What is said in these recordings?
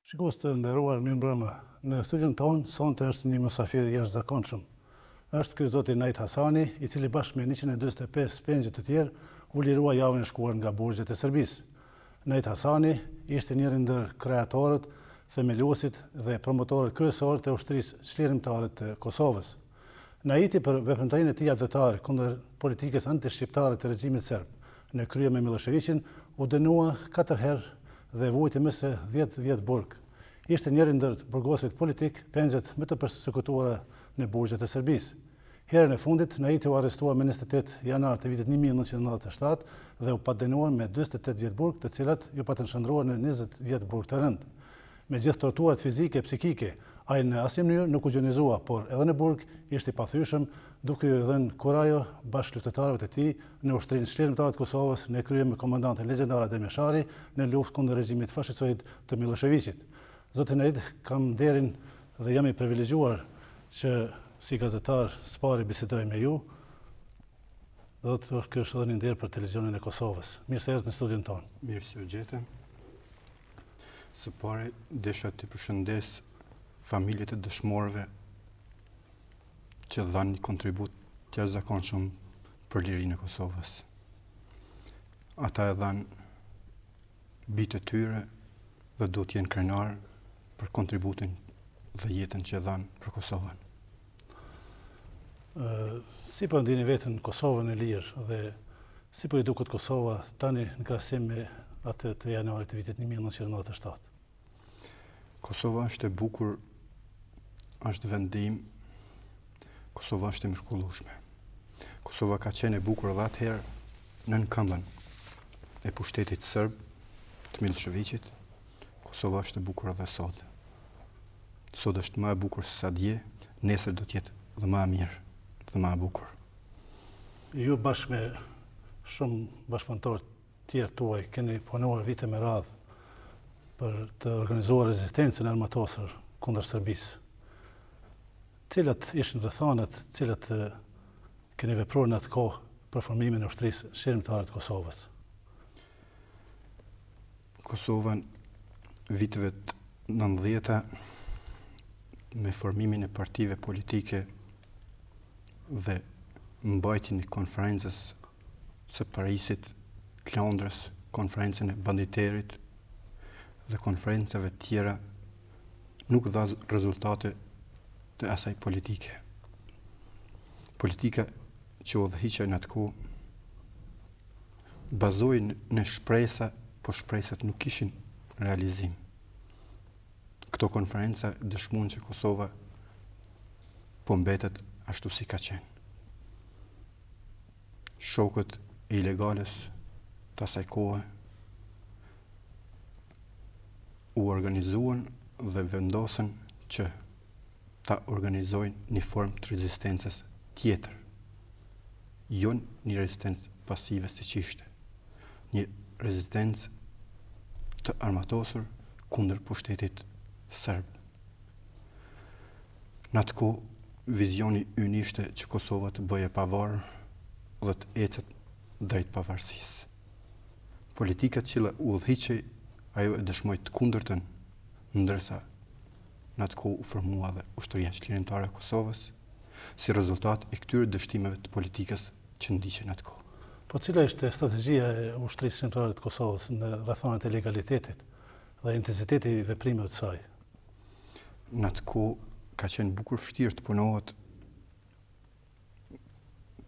Shikues të nderuar, mirëmbrëma. Në studion tonë sonte është një mysafir i jashtëzakonshëm. Është ky zoti Najt Hasani, i cili bashkë me 145 pengjë të tjerë u lirua javën e shkuar nga burgjet e Serbisë. Najt Hasani ishte njëri ndër kreatorët, themeluesit dhe promotorët kryesorë të ushtrisë çlirimtare të Kosovës. Najti për veprimtarinë e tij atëtare kundër politikës antishqiptare të regjimit serb në krye me Miloševićin u dënua 4 herë dhe vujti më se 10 vjet burg. Ishte njëri ndër burgosit politik pengjet më të përsekutuara në burgjet e Serbisë. Herën e fundit, Najti u arrestua me 28 janar të vitit 1997 dhe u patdënuar me 48 vjet burg, të cilat ju patën shndruar në 20 vjet burg të rënd. Me gjithë torturat fizike e psikike, ai në asnjë mënyrë nuk u gjonizuar, por edhe në burg ishte i pathyeshëm, duke i dhënë kurajo bashkë luftëtarëve të tij në ushtrinë çlirimtare të Kosovës në krye me komandantin legjendar Adem Jashari në luftë kundër regjimit fashistoid të Miloševićit. Zoti Najt, kam nderin dhe jam i privilegjuar që si gazetar spari bisedoj me ju. Do të është edhe një nder për televizionin e Kosovës. Mirë se erdhët në studion tonë. Mirë se u gjetëm. Së pari, desha të përshëndes familjet e dëshmorëve që dhanë një kontribut të jashtëzakonshëm për lirinë e Kosovës. Ata e dhanë bitë e tyre dhe do t'jenë krenar për kontributin dhe jetën që e dhanë për Kosovën. Si po ndini vetën Kosovën e lirë dhe si po i duket Kosova tani në krahasim me atë të janarit të vitit 1997? Kosova është e bukur, është vendim, Kosova është e mrekullueshme. Kosova ka qenë e bukur edhe atëherë nën këmbën e pushtetit serb të Miloševićit. Kosova është e bukur edhe sot. Sot është më e bukur se sa dje, nesër do të jetë dhe më e mirë dhe më e bukur. Ju bashkë me shumë bashkëpunëtorë tjerë tuaj keni punuar vite me radhë për të organizuar rezistencën armatosur kundër Serbisë. Cilat ishin rrethanat, cilat keni vepruar në atë kohë për formimin e ushtrisë çlirimtare të Kosovës? Kosova viteve të 90-ta me formimin e partive politike dhe mbajtjen e konferencës së Parisit, të Londrës, konferencën e Banditerit dhe konferencave tjera nuk dha rezultate të asaj politike. Politika që udhëhiqej në atë kohë bazohej në shpresa, po shpresat nuk kishin realizim. Këto konferenca dëshmuan që Kosova po mbetet ashtu si ka qenë. Shokët e ilegales të asaj kohe u organizuan dhe vendosën që ta organizojnë një formë të rezistencës tjetër. Jo një rezistencë pasive si që ishte. Një rezistencë të armatosur kundër pushtetit serb. Në atë kohë, vizioni ynë ishte që Kosova të bëje pavarur dhe të ecet drejt pavarësisë. Politika që udhëhiqej ajo e dëshmoi të kundërtën, ndërsa në atë kohë u formua dhe ushtria çlirimtare e Kosovës si rezultat e këtyre dështimeve të politikës që ndiqen në atë kohë. Po cila ishte strategjia e ushtrisë çlirimtare të Kosovës në rrethanat e legalitetit dhe intensiteti i veprimeve të saj? Në atë kohë ka qenë bukur vështirë të punohet,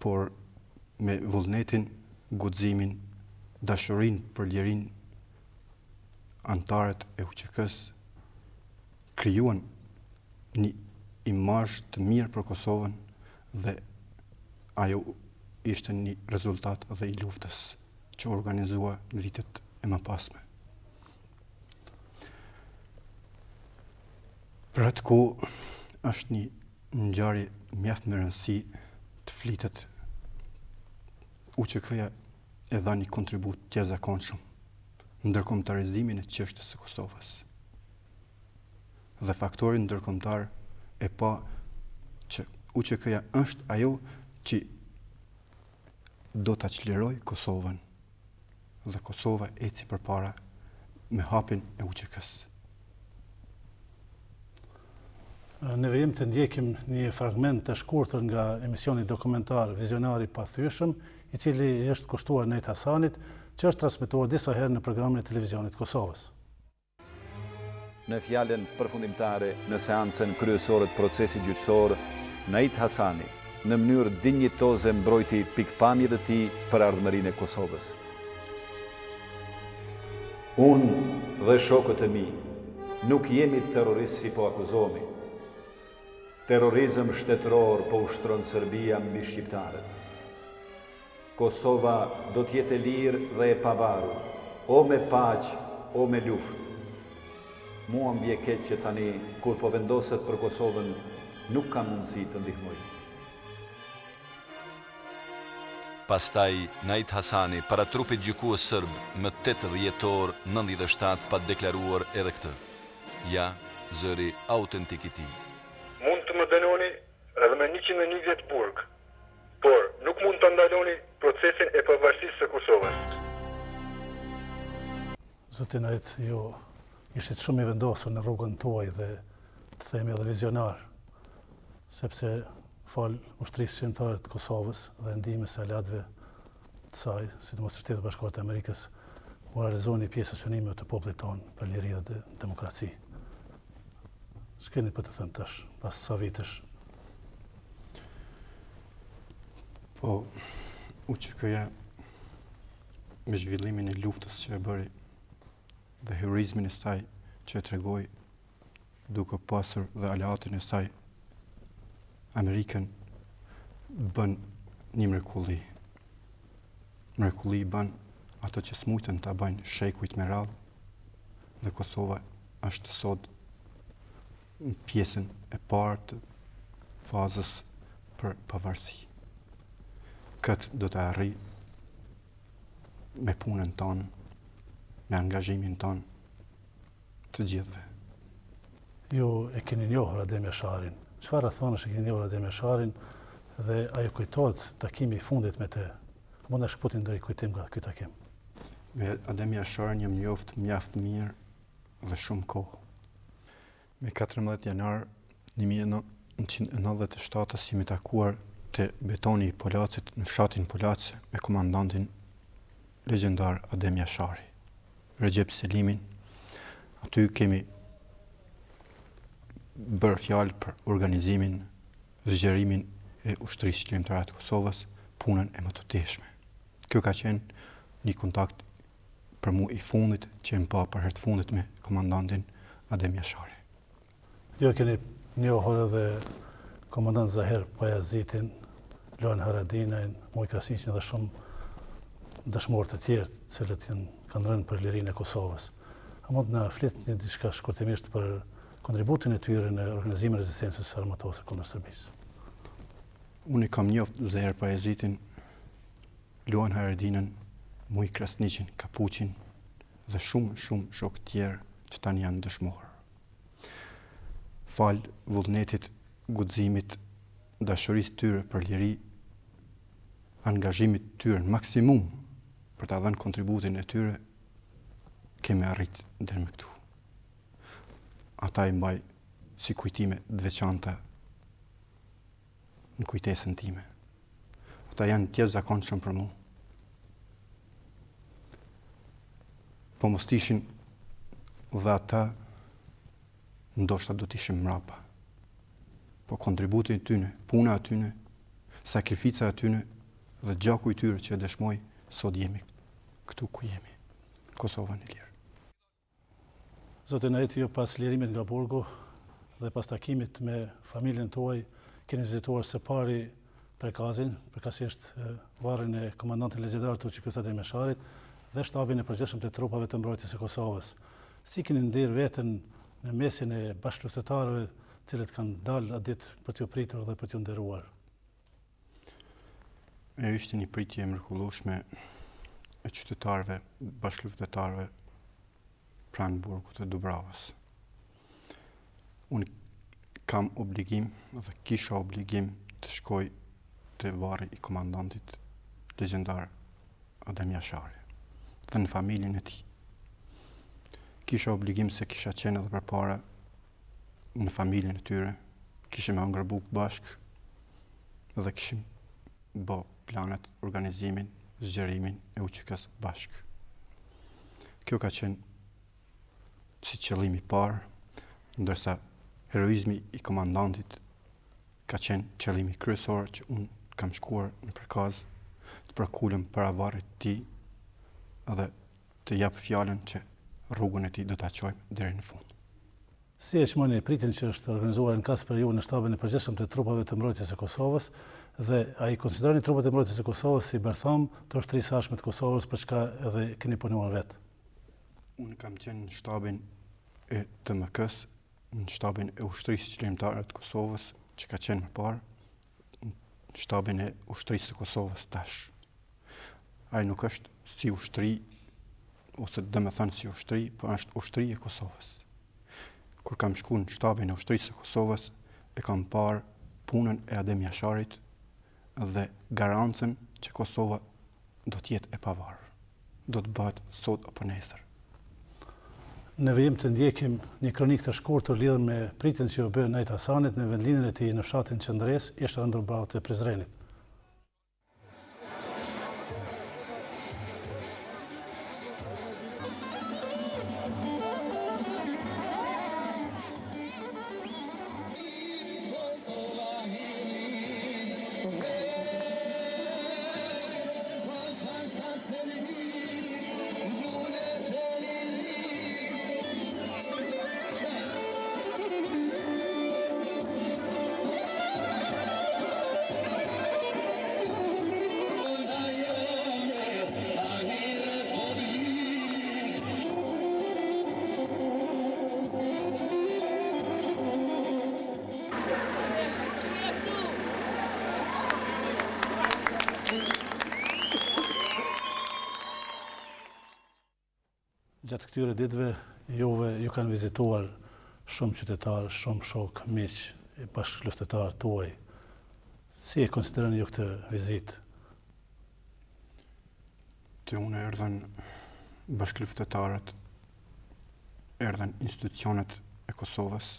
por me vullnetin, guximin, dashurinë për lirinë, antarët e UÇK-s krijuan një imazh të mirë për Kosovën dhe ajo ishte një rezultat dhe i luftës që organizua në vitet e mëpasme. Për atë kohë është një ngjarje mjaft me rëndësi të flitet. UÇK-ja e dha një kontribut të jashtëzakonshëm në ndërkombëtarizimin e çështjes së Kosovës. Dhe faktori ndërkombëtar e pa që UÇK-ja është ajo që do ta çliroj Kosovën dhe Kosova eci përpara me hapjen e UÇK-s. Ne vijim të ndjekim një fragment të shkurtër nga emisioni dokumentar Vizionari pa thyeshëm, i cili është kushtuar Nejt Hasanit, që është transmetuar disa herë në programin e televizionit Kosovës. Në fjalën përfundimtare në seancën kryesore të procesit gjyqësor, Nejt Hasani në mënyrë dinjitoze mbrojti pikpamjet e tij për ardhmërinë e Kosovës. Unë dhe shokët e mi nuk jemi terroristë si po akuzohemi. Terrorizëm shtetëror po ushtron Serbia mbi shqiptarët. Kosova do t'jetë e lirë dhe e pavarur, o me paqë, o me luftë. Mua më vje keq që tani, kur po vendoset për Kosovën, nuk kam mundësi të ndihmoj. Pastaj, Nejt Hasani, para trupit gjykues sërb, më 8 dhjetor 97 pa deklaruar edhe këtë. Ja, zëri autentik i tij. Mund të më dënoni edhe me 120 burg, por nuk mund të ndaloni procesin e pavarësisë së Kosovës. Zoti Nejt, ju ishit shumë i vendosur në rrugën tuaj dhe të themi edhe vizionar, sepse fal ushtrisë shqiptare të Kosovës dhe ndihmës së aleatëve të saj, sidomos të Shtetit Bashkuar të Amerikës, u realizoni pjesë synimeve të popullit tonë për liri dhe demokraci. S'keni për të thënë tash, pas sa vitesh? Po, u që këja me zhvillimin e luftës që e bëri dhe heroizmin e saj që e tregoi duke pasur dhe aleatin e saj, Amerikën bën një mrekulli. Mrekulli bën ato që smujtën ta bëjnë shekujt me radhë dhe Kosova është sot në pjesën e parë të fazës për pavarësi. Këtë do të arrijë me punën tonë, me angazhimin tonë të gjithëve. Ju e keni njohur Adem Jasharin. Çfarë thonësh e keni njohur Adem Jasharin dhe ajo kujtohet takimi i fundit me të? Mund të shkputin ndonjë kujtim nga ky takim? Me Adem Jasharin jam njoft mjaft mirë dhe shumë kohë. Me 14 janar 1997 jemi takuar te betoni i Polacit në fshatin Polac me komandantin legjendar Adem Jashari, Recep Selimin. Aty kemi bërë fjalë për organizimin, zgjerimin e ushtrisë shqiptare të Kosovës, punën e më të teshme. Kjo ka qenë një kontakt për mu i fundit që më pa për herë të fundit me komandantin Adem Jashari. Jo keni njohur edhe komandant Zahir Pajazitin, Loan Haradinajn, Muj Krasniqin dhe shumë dëshmorë të tjerë të cilët kanë rënë për lirinë e Kosovës. A mund na fletni diçka shkurtimisht për kontributin e tyre në organizimin e rezistencës armatose kundër Serbisë? Unë kam njoft Zahir Pajazitin, Loan Haradinën, Muj Krasniqin, Kapuqin dhe shumë shokë tjerë që tani janë dëshmorë. Fal vullnetit, guximit, dashurisë tyre për liri, angazhimit tyre në maksimum për ta dhënë kontributin e tyre, kemi arrit deri më këtu. Ata i mbaj si kujtime të veçanta në kujtesën time. Ata janë të jashtëzakonshëm për mua. Po mos ishin dhe ata, ndoshta do t'ishim mrapa. Po kontributi i tyre, puna e tyre, sakrifica e tyre dhe gjaku i tyre që e dëshmoj, sot jemi këtu ku jemi, Kosovën e lirë. Zoti Nejt, ju pas lirimit nga burgu dhe pas takimit me familjen tuaj, keni vizituar së pari Prekazin, përkatësisht varrin e komandantit legjendar të UÇK-së Adem Jasharit dhe shtabin e përgjithshëm të trupave të mbrojtjes së Kosovës. Si keni ndier veten në mesin e bashkëluftëtarëve cilët kanë dalë atë ditë për t'ju pritur dhe për t'ju nderuar? Ishte një pritje e mrekullueshme e qytetarëve, bashkëluftëtarëve pranë burgut të Dubravës. Unë kam obligim dhe kisha obligim të shkoj te varri i komandantit legjendar Adem Jashari dhe në familjen e tij. Kisha obligim se kisha qenë edhe përpara në familjen e tyre, kishim hangër bukë bashkë dhe kishim bë planet, organizimin, zgjerimin e UÇK-s bashkë. Kjo ka qenë si qëllimi parë, ndërsa heroizmi i komandantit ka qenë qëllimi kryesor që unë kam shkuar në përkaz të përkulem para varrit të tij dhe të jap fjalën që rrugën e tij do ta çojmë deri në fund. Si e çmoni pritin që është organizuar në kas për ju në shtabin e përgjithshëm të trupave të mbrojtjes së Kosovës dhe ai konsideroni trupat e mbrojtjes së Kosovës si bërtham të ushtrisë së ashme të Kosovës për çka edhe keni punuar vetë? Unë kam qenë në shtabin e TMK-s, në shtabin e ushtrisë qëllimtare të Kosovës, që ka qenë më parë, në shtabin e ushtrisë së Kosovës tash. Ai nuk është si ushtri, ose dhe me thënë si ushtri, por është ushtri e Kosovës. Kur kam shku në shtabin e ushtrisë së Kosovës, e kam parë punën e Adem Jasharit dhe garancën që Kosova do t'jetë e pavarur. Do të bëhet sot apo nesër. Në vijim të ndjekim një kronik të shkurtër lidhur me pritjen që u bë Najt Hasanit në vendlinjen e tij në fshatin Qendres, ishte rëndur brava të Prizrenit. Gjatë këtyre ditëve, ju kanë vizituar shumë qytetarë, shumë shok, miq, bashkëluftëtarë tuaj. Si e konsideroni ju këtë vizitë? Të unë erdhen bashkëluftëtarët, erdhen institucionet e Kosovës,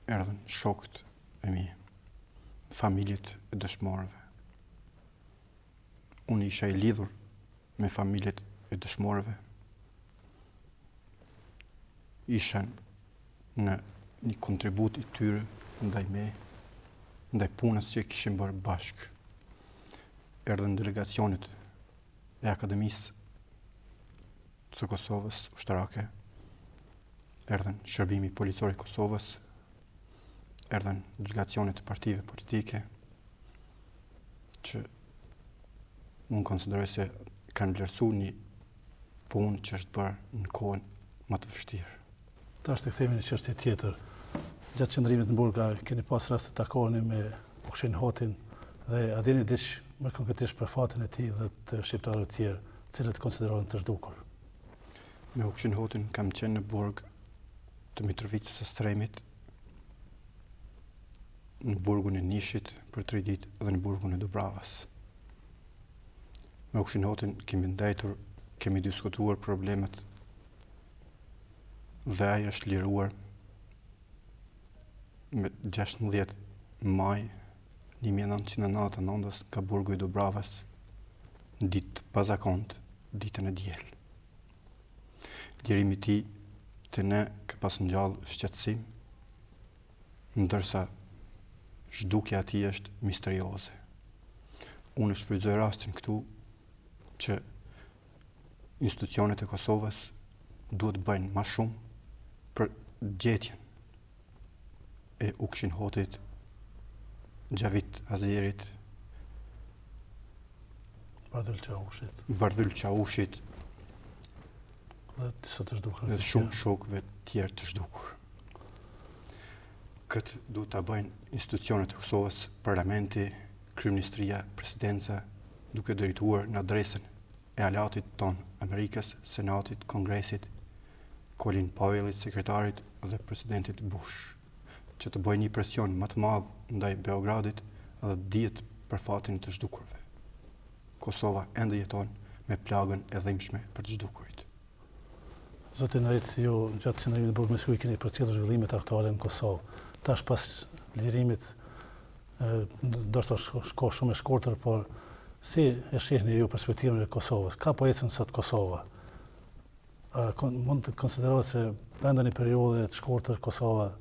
erdhen shokët e mi, familjet e dëshmorëve. Unë isha I lidhur me familjet e dëshmorëve. Ishen në një kontribut I tyre ndaj me, ndaj punës që kishim bërë bashkë. Erdhen delegacionet e Akademisë së Kosovës ushtarake, erdhen Shërbimi Policor I Kosovës, erdhen delegacionet e partive politike, që unë konsideroj se kanë vlerësuar një punë që është bërë në kohën më të vështirë. Tash të kthehemi në çështje tjetër. Gjatë qëndrimit në Burg, keni pas rast të takoheni me Ukshin Hotin dhe a dini diç më konkretisht për fatin e tij dhe të shqiptarëve të tjerë, të cilët konsiderohen të zhdukur? Me Ukshin Hotin kam qenë në Burg të Mitrovicës së Stremit, në burgun e Nishit për 3 ditë dhe në burgun e Dubravas. Me Ukshin Hotin kemi ndajtur, kemi diskutuar problemet dhe ai është liruar me 16 maj 1999 ka burgu I Dubravas në ditë pazakontë, ditën e diel. Lirimi I tij të ne ka pas ngjall shqetësim, ndërsa zhdukja e tij është misterioze. Unë shfrytëzoj rastin këtu që institucionet e Kosovës duhet bëjnë më shumë për gjetjen e Ukshin Hotit, Gjavit Azerit, Bardhyl Çavushit dhe disa të zhdukur. Dhe shumë shokëve tjerë të zhdukur. Këtë duhet ta bëjnë institucionet e Kosovës, Parlamenti, Kryeministria, Presidenca, duke drejtuar në adresën e aleatit ton Amerikës, Senatit, Kongresit, Colin Powellit, sekretarit dhe presidentit Bush, që të bëjë një presion më të madh ndaj Beogradit dhe dihet për fatin të zhdukurve. Kosova ende jeton me plagën e dhimbshme për të zhdukurit. Zoti Najt, ju gjatë qëndrimit në Burg me Shkuj keni përcjellur zhvillimet aktuale në Kosovë. tash pas lirimit, do të shko shumë e shkurtër, por si e shihni ju perspektivën e Kosovës? Ka po ecën sot Kosova? Mund të konsiderohet se brenda një periudhe të shkurtër Kosova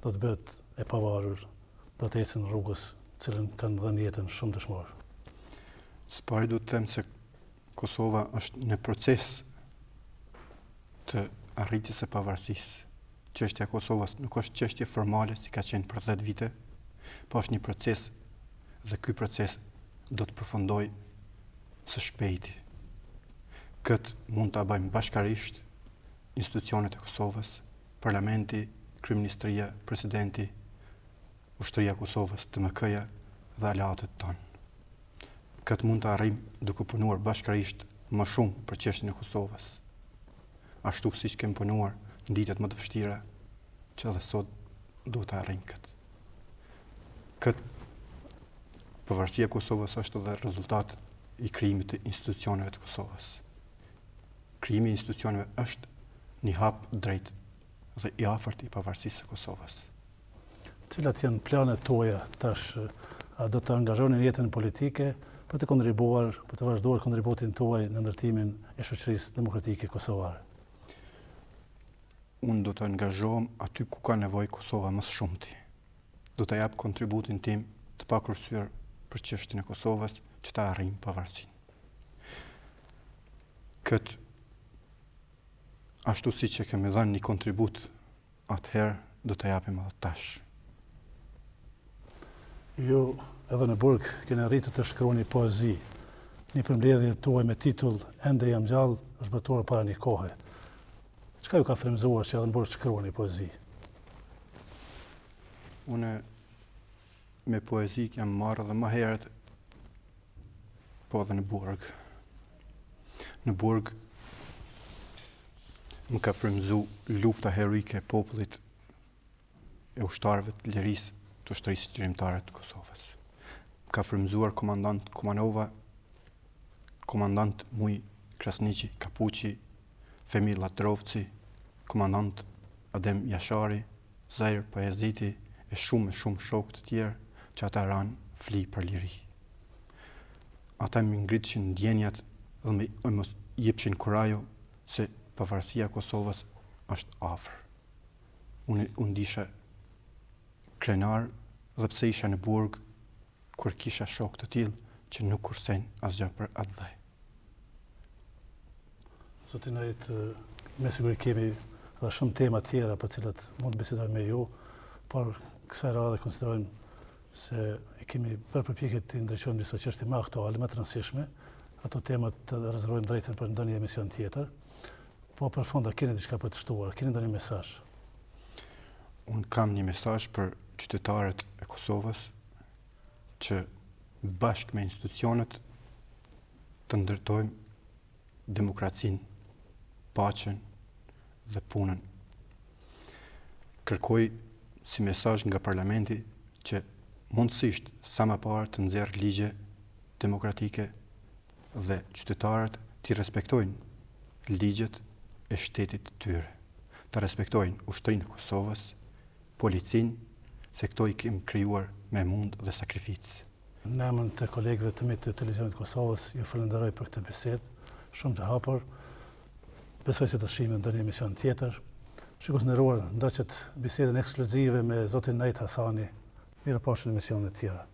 do të bëhet e pavarur, do të ecën rrugës cilën kanë dhënë jetën shumë dëshmorë? Së pari du të them se Kosova është në proces të arritjes së pavarësisë. Çështja e Kosovës nuk është çështje formale si ka qenë për 10 vite, po është një proces dhe ky proces do të përfundojë së shpejti. Këtë mund ta bëjmë bashkarisht institucionet e Kosovës, parlamenti, kryeministria, presidenti, ushtria e Kosovës, TMK-ja dhe aleatët tonë. Këtë mund të arrijmë duke punuar bashkarisht më shumë për çështjen e Kosovës. Ashtu siç kemi punuar në ditët më të vështira, që edhe sot duhet të arrijmë këtë. Këtë pavarësia e Kosovës është edhe rezultat i krijimit të institucioneve të Kosovës. Krijimi i institucioneve është një hap drejt dhe i afërt i pavarësisë së Kosovës. Cilat janë planet tuaja tash? A do të angazhoni në jetën politike për të kontribuar, për të vazhduar kontributin tuaj në ndërtimin e shoqërisë demokratike kosovare? Unë do të angazhohem aty ku ka nevojë Kosova më së shumti. Do të jap kontributin tim të pakurrësyer për çështjen e Kosovës që ta arrijmë pavarësinë. Këtë ashtu siç e kemi dhënë një kontribut atëherë, do të japim edhe tash. Ju edhe në burg keni arritur të shkruani poezi. Një përmbledhje tuaj me titull Ende jam gjallë është bërtuar para një kohe. Çka ju ka frymëzuar që edhe në burg të shkruani poezi? Unë me poezi jam marrë edhe më herët, po edhe në burg. Në burg më ka frymëzuar lufta heroike e popullit e ushtarëve të lirisë të ushtrisë qërimtare të Kosovës. Ka frymëzuar komandant Kumanova, komandant Muj Krasniqi Kapuqi, Femil Latrovci, komandant Adem Jashari, Zair Pajaziti e shumë shokë të tjerë që ata ranë fli për liri. Ata më ngritishin ndjenjat dhe më jepshin kurajo se pavarësia e Kosovës është afër. Unë ndisha krenar dhe pse isha në burg kur kisha shok të tillë që nuk kursejnë asgjë për atë dhej. Zoti Nejt, me siguri kemi edhe shumë tema tjera për cilat mund të bisedojmë me ju, por kësaj radhe konsiderojmë se i kemi bërë përpjekje të ndriçojmë disa çështje më aktuale, më të rëndësishme. Ato temat të rezervojmë drejtën për ndonjë emision tjetër. Po për fond, a keni diçka për të shtuar? Keni ndonjë mesazh? Unë kam një mesazh për qytetarët e Kosovës që bashkë me institucionet të ndërtojmë demokracinë, paqen dhe punën. Kërkoj si mesazh nga parlamenti që mundësisht sa më parë të nxjerrë ligje demokratike dhe qytetarët të respektojnë ligjet e shtetit të tyre. Të respektojnë ushtrinë e Kosovës, policinë, se këto i kemi krijuar me mund dhe sakrificë. Në emër të kolegëve të mi të Televizionit Kosovës, ju falenderoj për këtë bisedë, shumë të hapur. Besoj se të shihemi në ndonjë emision tjetër. Shikues nderuar, ndoqët bisedën ekskluzive me zotin Nejt Hasani. Mirëpafshim në emisionet tjera.